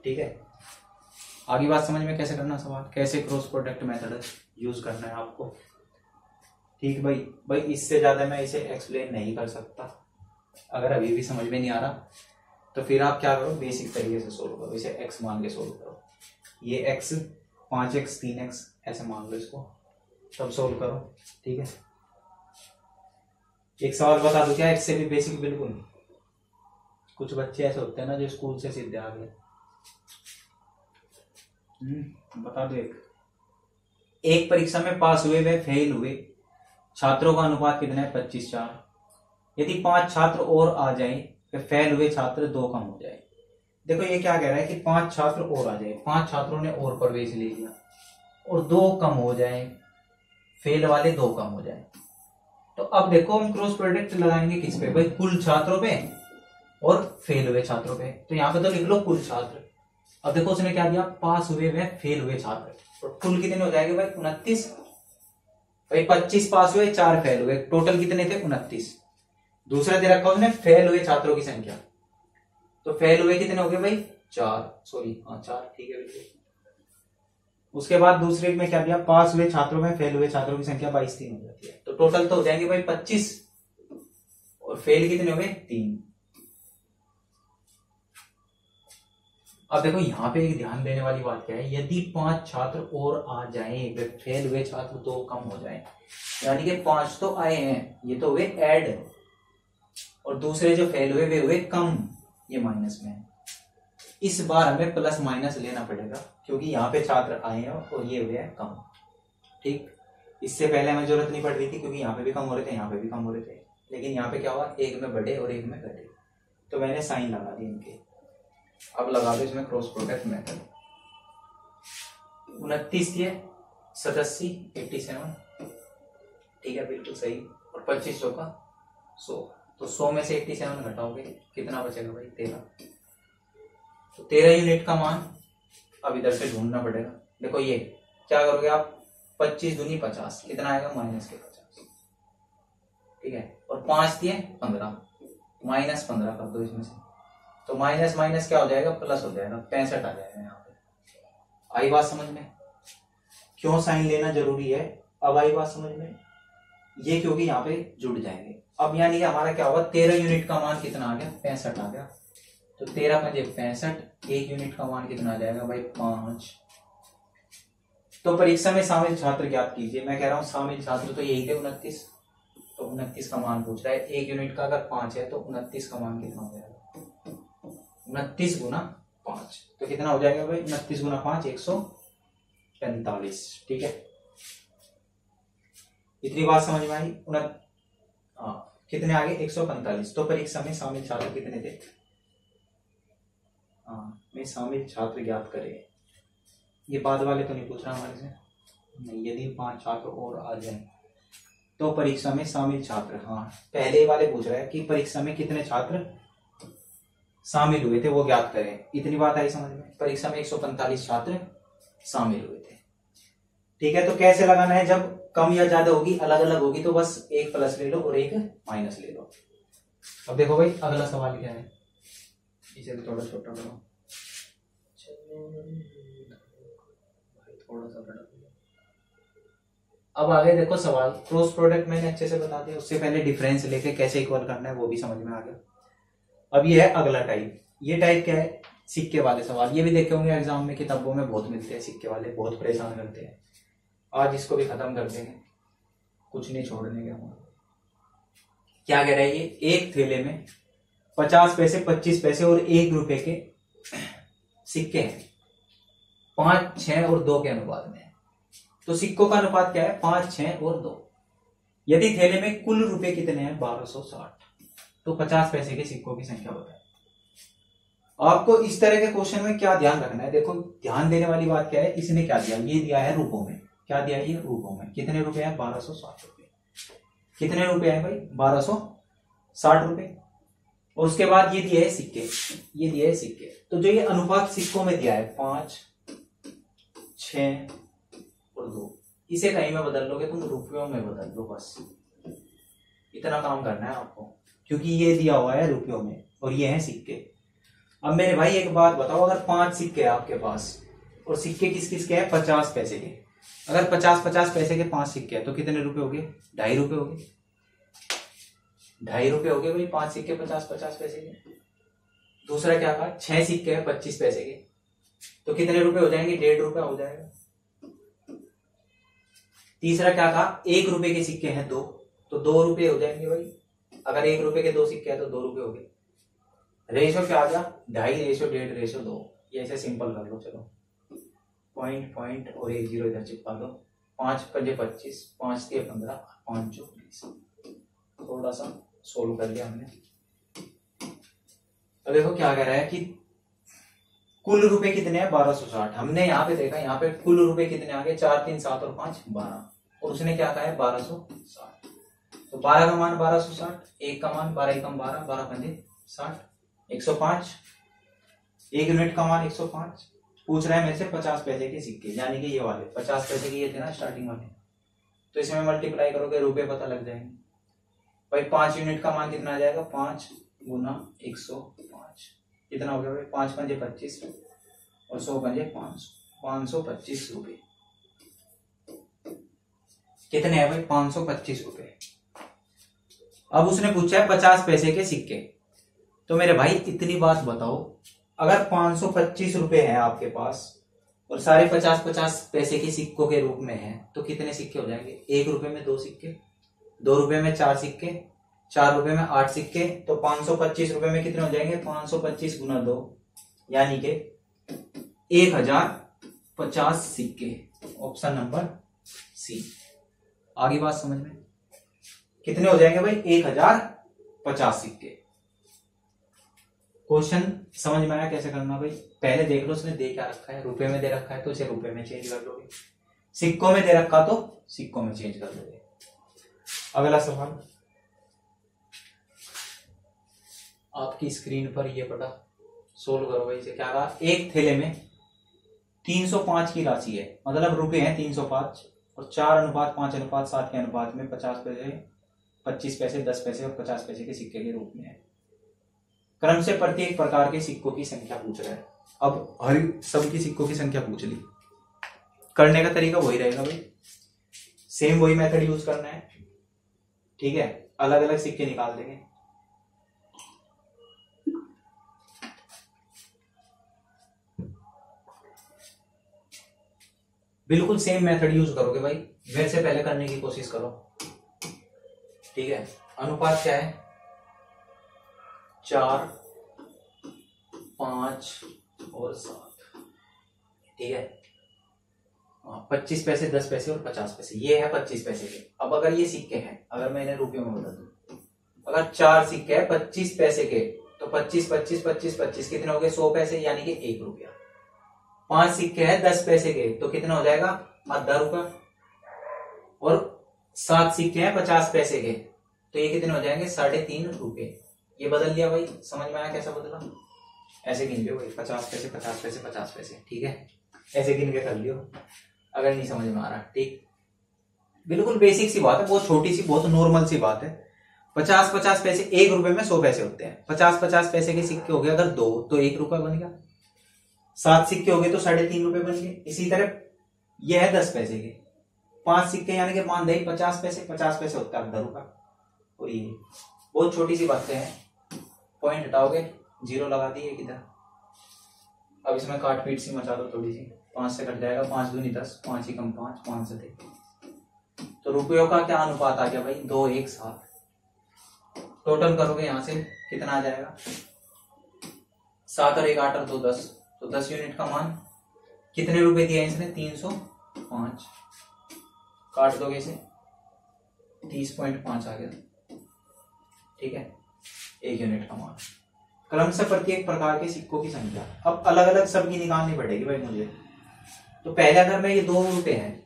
ठीक है, आगे बात समझ में कैसे करना सवाल, कैसे क्रॉस प्रोडक्ट मेथड यूज करना है आपको। ठीक भाई, इससे ज्यादा मैं इसे एक्सप्लेन नहीं कर सकता। अगर अभी भी समझ में नहीं आ रहा तो फिर आप क्या करो, बेसिक तरीके से सोल्व करो। इसे x मान के सोल्व करो। ये x 5x 3x ऐसे मान लो इसको, तब सोल्व करो। ठीक है, एक सवाल बता दो क्या, x से भी बेसिक बिल्कुल। कुछ बच्चे ऐसे होते हैं ना जो स्कूल से सीधे आ गए। बता दो। एक परीक्षा में पास हुए व फेल हुए छात्रों का अनुपात कितना है? 25:4। यदि 5 छात्र और आ जाएं तो फेल हुए छात्र 2 कम हो जाए। देखो ये क्या कह रहा है कि 5 छात्र और आ जाए, 5 छात्रों ने और प्रवेश ले लिया और 2 कम हो जाए, फेल वाले 2 कम हो जाए। तो अब देखो हम क्रॉस प्रोडक्ट लगाएंगे किस पे भाई? कुल छात्रों पे और फेल हुए छात्रों पे। तो यहाँ पे तो लिख लो कुल छात्र। अब देखो उसने क्या दिया? पास हुए व फेल हुए छात्र, तो कुल कितने हो जाएंगे भाई? 29। भाई 25 पास हुए, 4 फेल हुए, टोटल कितने थे? 29। दूसरा दे रखा उसने फेल हुए छात्रों की संख्या, तो फेल हुए कितने हो गए भाई? 4, सॉरी हाँ 4, ठीक है बिल्कुल। उसके बाद दूसरे में क्या दिया? पास हुए छात्रों में फेल हुए छात्रों की संख्या 22 3 हो जाती है, तो टोटल तो हो जाएंगे भाई 25 और फेल कितने हो गए? 3। अब देखो यहाँ पे एक ध्यान देने वाली बात क्या है, यदि 5 छात्र और आ जाएं, वे फेल हुए छात्र 2 कम हो जाएं, यानी कि 5 तो आए हैं, ये तो हुए ऐड, और दूसरे जो फेल हुए वे हुए कम, ये माइनस में है। इस बार हमें प्लस माइनस लेना पड़ेगा क्योंकि यहाँ पे छात्र आए हैं और ये हुए हैं कम। ठीक, इससे पहले हमें जरूरत नहीं पड़ रही थी क्योंकि यहाँ पे भी कम हो रहे थे, यहाँ पे भी कम हो रहे थे, लेकिन यहाँ पे क्या हुआ? एक में बढ़े और एक में घटे, तो मैंने साइन लगा दी इनके। अब लगा दो इसमें क्रॉस प्रोडक्ट मेथड। 29 थे 87 87, ठीक है बिल्कुल सही। और 25 चौका 100, तो 100 में से 87 घटाओगे कितना बचेगा भाई 13। तो 13 यूनिट का मान अब इधर से ढूंढना पड़ेगा। देखो ये क्या करोगे आप, 25 दूनी 50, कितना आएगा -50, ठीक है। और 5 दिए 15, -15 कर दो इसमें से, तो माइनस माइनस क्या हो जाएगा, प्लस हो जाएगा, 65 आ जाएगा यहाँ पे। आई बात समझ में, क्यों साइन लेना जरूरी है, अब आई बात समझ में, ये क्योंकि यहाँ पे जुड़ जाएंगे। अब यानी कि हमारा क्या होगा, 13 यूनिट का मान कितना आ गया, 65 आ गया। तो 13 पंजे 65, 1 यूनिट का मान कितना आ जाएगा भाई 5। तो परीक्षा में शामिल छात्र ज्ञात कीजिए। मैं कह रहा हूं शामिल छात्र तो यही थे 29, तो 29 का मान पूछ रहा है। 1 यूनिट का अगर 5 है तो 29 का मान कितना हो जाएगा, 29 गुना 5, तो कितना हो जाएगा भाई 29 गुना 5 145, ठीक है। इतनी बात समझ में आई। कितने आगे 145। तो परीक्षा में शामिल छात्र कितने थे, में शामिल छात्र ज्ञात करें। ये बाद वाले तो नहीं पूछ रहा हमारे से, नहीं, यदि 5 छात्र और आ जाए तो परीक्षा में शामिल छात्र, हाँ पहले वाले पूछ रहा है कि परीक्षा में कितने छात्र शामिल हुए थे वो ज्ञात करें। इतनी बात आई समझ में। परीक्षा में 145 छात्र शामिल हुए थे, ठीक है। तो कैसे लगाना है, जब कम या ज्यादा होगी, अलग अलग होगी, तो बस एक प्लस ले लो और एक माइनस ले लो। अब देखो भाई अगला सवाल क्या है, इसे थोड़ा छोटा करो, थोड़ा सा बड़ा। अब आगे देखो सवाल, क्रॉस प्रोडक्ट मैंने अच्छे से बता दिया, उससे पहले डिफरेंस लेके कैसे इक्वल करना है वो भी समझ में आ गया। अब ये है अगला टाइप। ये टाइप क्या है, सिक्के वाले सवाल। ये भी देखे होंगे एग्जाम में, किताबों में बहुत मिलते हैं सिक्के वाले, बहुत परेशान करते हैं। आज इसको भी खत्म कर देंगे, कुछ नहीं छोड़ने का। क्या कह रहा है ये, एक थैले में 50 पैसे, 25 पैसे और 1 रुपए के सिक्के हैं, 5, 6 और 2 के अनुपात में। तो सिक्कों का अनुपात क्या है, 5, 6 और 2। यदि थैले में कुल रुपए कितने हैं 1260, तो 50 पैसे के सिक्कों की संख्या बताएं। आपको इस तरह के क्वेश्चन में क्या ध्यान रखना है, देखो ध्यान देने वाली बात क्या है, इसने क्या दिया, ये दिया है रूपों में। क्या दिया है ये, रूपों में। कितने रुपए हैं 1260 रुपए। कितने रुपए हैं भाई 1260 रुपए। और उसके बाद ये दिया है सिक्के, ये दिया है सिक्के। तो जो ये अनुपात सिक्कों में दिया है 5, 6 और 2, इसे कहीं में बदल लोगे तुम, रुपयों में बदल लो, बस इतना काम करना है आपको, क्योंकि ये दिया हुआ है रुपयों में और ये है सिक्के। अब मेरे भाई एक बात बताओ, अगर 5 सिक्के है आपके पास और सिक्के किस किस के हैं 50 पैसे के, अगर 50-50 पैसे के 5 सिक्के हैं तो कितने रुपए हो गए, 2.5 रुपए हो गए, 2.5 रुपए हो गए भाई 5 सिक्के 50-50 पैसे के। दूसरा क्या कहा, 6 सिक्के हैं 25 पैसे के, तो कितने रुपए हो जाएंगे, 1.5 रुपए हो जाएगा। तीसरा क्या कहा, 1 रुपए के सिक्के हैं 2, तो 2 रुपए हो जाएंगे भाई। अगर 1 रुपए के 2 सिक्के हैं तो 2 रुपए हो गए। रेशो क्या आ गया, 2.5 रेशो 1.5 रेशो 2। ये ऐसे सिंपल कर लो, चलो पॉइंट पॉइंट और 1 0 इधर चिपका दो। 5 पंजे 25, 5 3 15, 5 चौक 20। थोड़ा सा सोल्व कर लिया हमने। तो देखो क्या कह रहा है कि कुल रुपए कितने हैं 1260। हमने यहाँ पे देखा, यहाँ पे कुल रुपए कितने आ गए, 4 3 7 और 5 12, और उसने क्या कहा है 1260। तो 12 का मान 1260, 1 का मान 12 एकम 12, 12 पंजे 60, 105। 1 यूनिट का मान 105। पूछ रहा है मेरे से 50 पैसे के सिक्के, यानी कि ये वाले 50 पैसे के ये थे ना स्टार्टिंग वाले, तो इसमें मल्टीप्लाई करोगे रुपए पता लग जाएंगे भाई। 5 यूनिट का मान कितना आ जाएगा, 5 गुना 105, कितना हो गया भाई, 5 पंजे 25 और 100 पंजे 500, 525 रुपए। कितने हैं भाई 525 रुपए। अब उसने पूछा है 50 पैसे के सिक्के, तो मेरे भाई इतनी बात बताओ, अगर 525 रुपए है आपके पास और सारे 50-50 पैसे के सिक्कों के रूप में है, तो कितने सिक्के हो जाएंगे, 1 रुपए में 2 सिक्के, 2 रुपए में 4 सिक्के, 4 रुपए में 8 सिक्के, तो 525 रुपए में कितने हो जाएंगे, 525 गुना 2, यानी कि 1050 सिक्के। Option number C. आगे बात समझ में, कितने हो जाएंगे भाई 1050 सिक्के। क्वेश्चन समझ में आया कैसे करना भाई, पहले देख लो उसने दे क्या रखा है, रुपए में दे रखा है तो इसे रुपए में चेंज कर लोगे। सिक्कों में दे रखा तो सिक्कों में चेंज कर दोगे। अगला सवाल आपकी स्क्रीन पर ये पड़ा, सोल्व करो भाई। इसे क्या कहा, एक थैले में 305 की राशि है, मतलब रुपए हैं 305 और 4:5:7 के अनुपात में 50 पैसे, 25 पैसे, 10 पैसे और 50 पैसे के सिक्के के रूप में है। क्रम से प्रत्येक प्रकार के सिक्कों की संख्या पूछ रहा है। अब हर सब की सिक्कों की संख्या पूछ ली, करने का तरीका वही रहेगा भाई, सेम वही मेथड यूज करना है। ठीक है, अलग अलग सिक्के निकाल देंगे। बिल्कुल सेम मेथड यूज करोगे भाई, मेरे से पहले करने की कोशिश करो। ठीक है, अनुपात क्या है, 4, 5 और 7। ठीक है, 25 पैसे, 10 पैसे और 50 पैसे, ये है 25 पैसे के। अब अगर ये सिक्के हैं, अगर मैं इन्हें रुपयों में बता दूं, अगर 4 सिक्के हैं 25 पैसे के, तो 25 25 25 25 कितने हो गए, 100 पैसे, यानी कि 1 रुपया। 5 सिक्के हैं 10 पैसे के, तो कितना हो जाएगा, आधा रुपया। और 7 सिक्के हैं 50 पैसे के, तो ये कितने हो जाएंगे, 3.5 रुपए। ये बदल लिया भाई, समझ में आया कैसा बदला, ऐसे गिन लियो भाई, 50 पैसे 50 पैसे 50 पैसे। ठीक है, ऐसे गिन के कर लियो अगर नहीं समझ में आ रहा। ठीक, बिल्कुल बेसिक सी बात है, बहुत छोटी सी, बहुत नॉर्मल सी बात है। 50-50 पैसे, 1 रुपए में 100 पैसे होते हैं। 50-50 पैसे के सिक्के हो गए अगर 2, तो 1 रुपया बन गया। 7 सिक्के हो गए तो 3.5 रुपए बन गए। इसी तरह यह है 10 पैसे के, 5 सिक्के यानी कि मान दे 50 पैसे, 50 पैसे होता है आधा रुपया। और ये बहुत छोटी सी बातें हैं, पॉइंट हटाओगे, 0 लगा दिए किधर। अब इसमें काट पीट सी मचा दो थोड़ी सी, 5 से कट जाएगा, 5 दूनी 10, 5 ही कम 5, 5 से 3। तो रुपयों का क्या अनुपात आ गया भाई, 2, 1, 7। टोटल करोगे यहां से कितना आ जाएगा, 7 और 1 8 और 2 10, तो 10 यूनिट का मान कितने रुपए दिया इसने, 305। काट दोगे इसे, 30.5 आ गया। ठीक है, 1 यूनिट का मान। क्रम से प्रत्येक प्रकार के सिक्कों की संख्या अब अलग अलग सबकी निकालनी पड़ेगी भाई मुझे। तो पहले अगर मैं ये 2 रुपए हैं,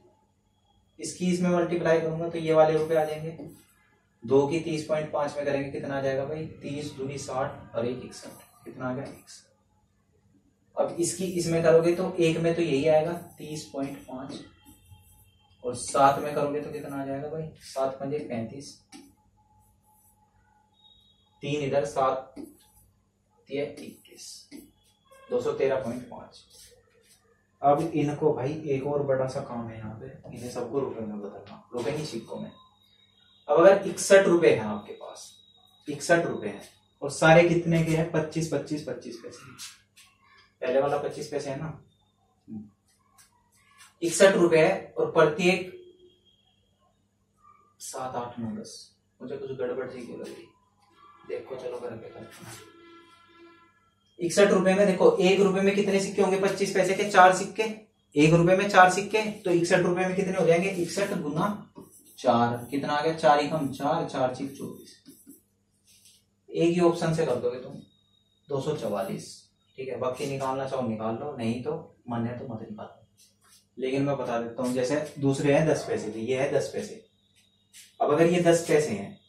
इसकी इसमें मल्टीप्लाई करूंगा तो ये वाले रुपए आ जाएंगे। 2 की 30.5 में करेंगे कितना आ जाएगा भाई, 30 दूनी 60 और 1 61, कितना आ गया 61। अब इसकी इसमें करोगे तो 1 में तो यही आएगा 30.5 और 7 में करोगे तो कितना आ जाएगा भाई, 7 पंजे 35, 3 इधर 7 21, 213.5। अब इनको भाई एक और बड़ा सा काम है यहाँ पे, इन्हें सबको रुपए में बदलना, रुपए नहीं सिक्कों में। अब अगर 61 रुपए हैं आपके पास, 61 रुपए हैं और सारे कितने के हैं, 25 25 25 पैसे। पहले वाला 25 पैसे है ना, 61 रुपए है और प्रत्येक 7 8 9 10, मुझे कुछ गड़बड़ सी क्यों लग रही, देखो चलो करके करते हैं। 61 रुपए में देखो, 1 रुपए में कितने सिक्के होंगे, 25 पैसे के 4 सिक्के। 1 रुपए में 4 सिक्के, तो 61 रुपए में कितने हो जाएंगे, 61 गुना 4, कितना आ गया, 4 ही कम 4, 4 6 24। एक ही ऑप्शन से कर दोगे तुम, 244। ठीक है, बाकी निकालना चाहो निकाल लो, नहीं तो मन है तो मत निकालो। लेकिन मैं बता देता हूं, जैसे दूसरे हैं 10 पैसे के, ये है 10 पैसे। अब अगर ये 10 पैसे हैं,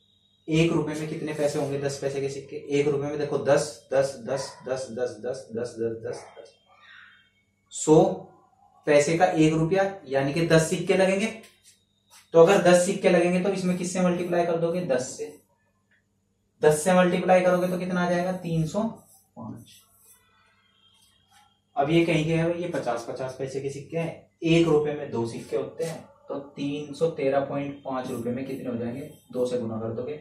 1 रुपए में कितने पैसे होंगे 10 पैसे के सिक्के, 1 रुपए में देखो 10 10 10 10 10 10 10 10 10 10, 100 पैसे का 1 रुपया, यानी कि 10 सिक्के लगेंगे। तो अगर 10 सिक्के लगेंगे तो इसमें किससे मल्टीप्लाई कर दोगे, 10 से। 10 से मल्टीप्लाई करोगे तो कितना आ जाएगा, 305। अब ये कहीं के है, ये 50-50 पैसे के सिक्के हैं, 1 रुपए में 2 सिक्के होते हैं, तो 313.5 रुपए में कितने हो जाएंगे, 2 से गुना कर दोगे।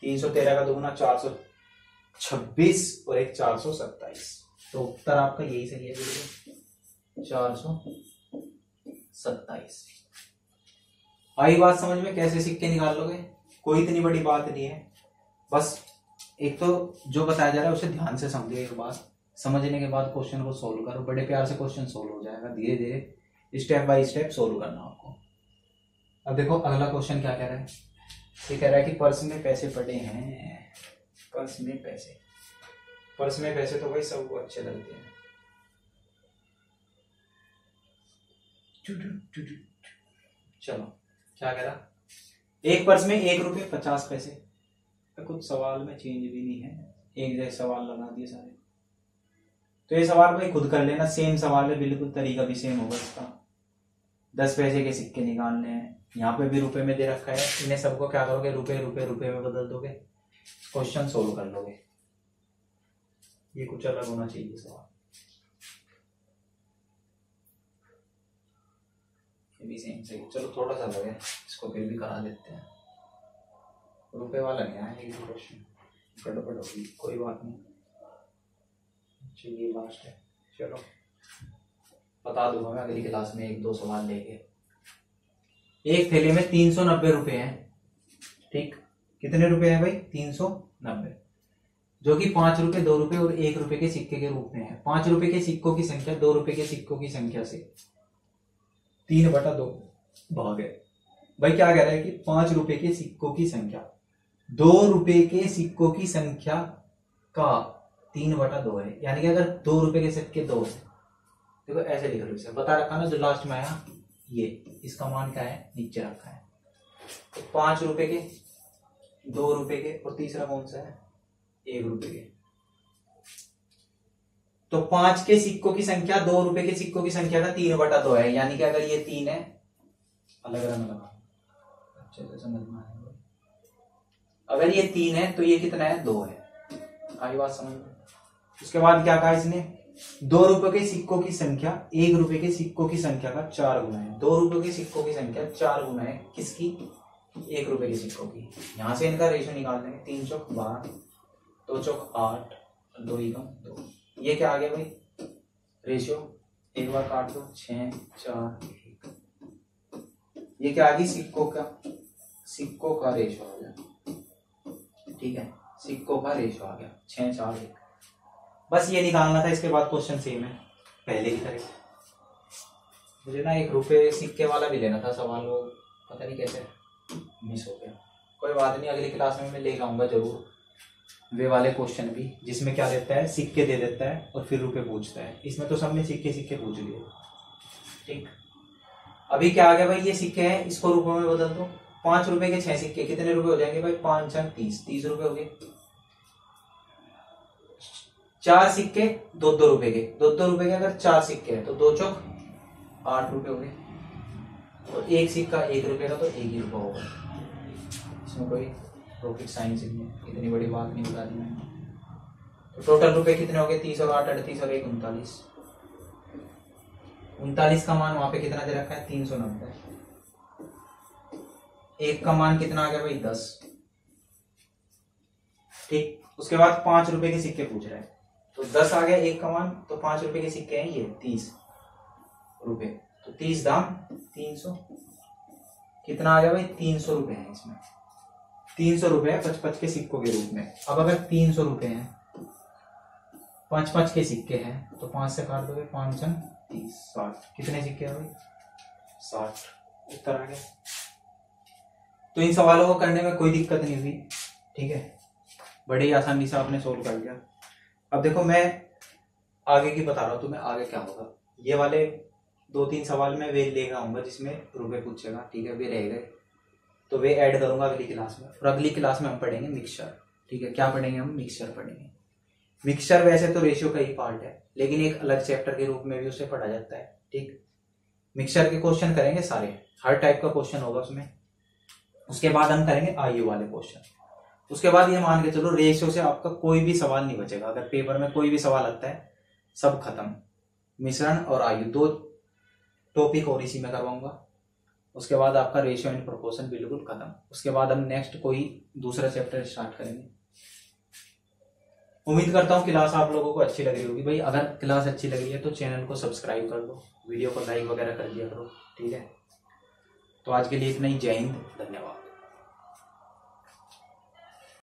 313 का 2 गुना 426 और 1 427, तो उत्तर आपका यही सही है, 427। आई बात समझ में, कैसे सिक्के निकाल लोगे, कोई इतनी बड़ी बात नहीं है। बस एक तो जो बताया जा रहा है उसे ध्यान से समझो, एक बात समझने के बाद क्वेश्चन को सोल्व करो, बड़े प्यार से क्वेश्चन सोल्व हो जाएगा, धीरे धीरे स्टेप बाय स्टेप सोल्व करना आपको। अब देखो अगला क्वेश्चन क्या कह रहा है, ये कह रहा है कि पर्स में पैसे पड़े हैं, पर्स में पैसे, पर्स में पैसे तो भाई सबको अच्छे लगते हैं। चलो क्या कह रहा, एक पर्स में 1 रुपये 50 पैसे। कुछ सवाल में चेंज भी नहीं है, एक जैसे सवाल लगा दिए सारे। तो ये सवाल भाई खुद कर लेना, सेम सवाल है बिल्कुल, तरीका भी सेम होगा इसका। 10 पैसे के सिक्के निकालने हैं, यहाँ पे भी रुपए में दे रखा है, इन्हें सबको क्या करोगे, रुपए रुपए रुपए में बदल दोगे, क्वेश्चन सोल्व कर लोगे। ये कुछ अलग होना चाहिए सवाल। ये भी सेम सही, चलो थोड़ा सा अलग है, इसको फिर भी करा देते हैं। रुपए वाला नहीं आया ये क्वेश्चन, गड़बड़ होगी, कोई बात नहीं। चलिए लास्ट है, चलो बता दूंगा मैं अगली क्लास में 1-2 सवाल लेके। एक थैले में 390 रुपए हैं, ठीक, कितने रुपए हैं भाई, 390, जो कि 5 रुपए 2 रुपए और 1 रुपए के सिक्के के रूप में है। 5 रुपए के सिक्कों की संख्या 2 रुपए के सिक्कों की संख्या से 3/2 भाग है। भाई क्या कह रहा है कि 5 रुपए के सिक्कों की संख्या 2 रुपए के सिक्कों की संख्या का 3/2 है, यानी कि अगर 2 रुपए के सिक्के 2 है, देखो ऐसे लिख लो, इसे बता रखा ना जो लास्ट में आया ये, इसका मान क्या है, नीचे रखा है। तो 5 रुपए के, 2 रुपए के और तीसरा कौन सा है, 1 रुपए के। तो 5 के सिक्कों की संख्या 2 रुपए के सिक्कों की संख्या का 3/2 है, यानी कि अगर ये 3 है, अलग रंग लगा अच्छे से समझ में आएगा। अगर ये 3 है तो ये कितना है, 2 है। आई बात समझ में। उसके बाद क्या कहा इसने, 2 रुपए के सिक्कों की संख्या 1 रुपए के सिक्कों की संख्या का 4 गुना है। 2 रुपए के सिक्कों की संख्या 4 गुना है किसकी, 1 रुपए के सिक्कों की। यहां से इनका रेशो निकाल देंगे, 3 चौक 12, 2 चौक 8, 2 एकम 2। ये क्या आ गया भाई, रेशियो, एक बार काट दो, 6 4 1। ये क्या आ गई, सिक्कों का रेशियो आ गया, ठीक है, सिक्कों का रेशियो आ गया 6 4 1। बस ये निकालना था, इसके बाद क्वेश्चन सेम है पहले की तरह। मुझे ना 1 रुपए सिक्के वाला भी लेना था सवाल, वो पता नहीं कैसे मिस हो गया। कोई बात नहीं, अगली क्लास में मैं लेकर आऊंगा जरूर वे वाले क्वेश्चन भी, जिसमें क्या देता है, सिक्के दे देता है और फिर रुपए पूछता है। इसमें तो सब में सिक्के पूछ लिए, ठीक। अभी क्या आ गया भाई, ये सिक्के हैं, इसको रुपए में बदल दो। 5 रुपए के 6 सिक्के कितने रुपए हो जाएंगे भाई, 5 6 30 रुपए हो गए। 4 सिक्के 2-2 रुपए के, 2-2 रुपए के अगर 4 सिक्के हैं तो 2 चौक 8 रुपए हो गए, और 1 सिक्का 1 रुपए का तो 1 ही रुपया होगा। इसमें कोई रॉकेट साइंस नहीं है, इतनी बड़ी बात नहीं बता दी मैंने। तो टोटल रुपए कितने हो गए, 30 और 8 38 और 1 39। 39 का मान वहां पे कितना दे रखा है, 390। 1 का मान कितना आ गया भाई, 10, ठीक। उसके बाद 5 रुपए के सिक्के पूछ रहे हैं, तो 10 आ गया 1 का मान, तो 5 रुपए के सिक्के हैं ये 30 रुपए, तो 30 दाम 300, कितना आ गया भाई, 300 रुपए है इसमें। 300 रुपए है 5-5 के सिक्कों के रूप में। अब अगर 300 रुपए हैं, 5-5 के सिक्के हैं, तो 5 से काट दोगे, 5 6 30 60, कितने सिक्के हैं भाई, 60। उत्तर आ गया। तो इन सवालों को करने में कोई दिक्कत नहीं हुई, ठीक है, बड़े ही आसानी से आपने सोल्व कर लिया। अब देखो मैं आगे की बता रहा हूं तुम्हें, आगे क्या होगा। ये वाले 2-3 सवाल में वे लेकर आऊंगा जिसमें रुपए पूछेगा, ठीक है, वे रह गए तो वे ऐड करूंगा अगली क्लास में। और अगली क्लास में हम पढ़ेंगे मिक्सचर, ठीक है। क्या पढ़ेंगे हम, मिक्सचर पढ़ेंगे। मिक्सचर वैसे तो रेशियो का ही पार्ट है, लेकिन एक अलग चैप्टर के रूप में भी उसे पढ़ा जाता है, ठीक। मिक्सचर के क्वेश्चन करेंगे सारे, हर टाइप का क्वेश्चन होगा उसमें। उसके बाद हम करेंगे आयु वाले क्वेश्चन। उसके बाद ये मान के चलो रेशियो से आपका कोई भी सवाल नहीं बचेगा। अगर पेपर में कोई भी सवाल आता है सब खत्म। मिश्रण और आयु 2 टॉपिक और इसी में करवाऊंगा। उसके बाद आपका रेशियो एंड प्रोपोर्शन बिल्कुल खत्म। उसके बाद हम नेक्स्ट कोई दूसरा चैप्टर स्टार्ट करेंगे। उम्मीद करता हूँ क्लास आप लोगों को अच्छी लग रही होगी। भाई अगर क्लास अच्छी लग रही है तो चैनल को सब्सक्राइब कर दो, वीडियो को लाइक वगैरह कर दिया करो, ठीक है। तो आज के लिए इतना ही। जय हिंद, धन्यवाद।